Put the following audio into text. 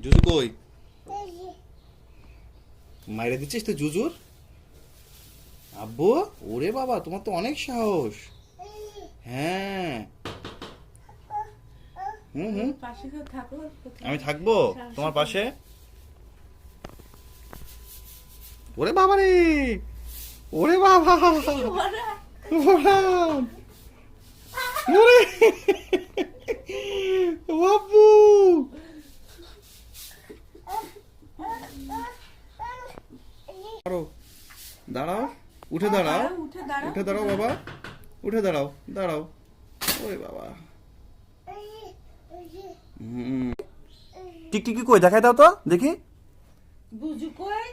জুজু কই? মাইরে দিচ্ছিস তুই জুজুর? আব্বু, ওরে বাবা, তোমার তো অনেক সাহস। হ্যাঁ। হুম হুম, আমি থাকবো তোমার পাশে। ওরে বাবা রে, ওরে বাবা, ওরে ওরে বাবু, দাঁড়াও, উঠে দাঁড়াও, উঠে দাঁড়াও বাবা, উঠে দাঁড়াও, দাঁড়াও। ওরে বাবা, টিকটিকি কই দেখাই দাও তো দেখি। বুঝু কই?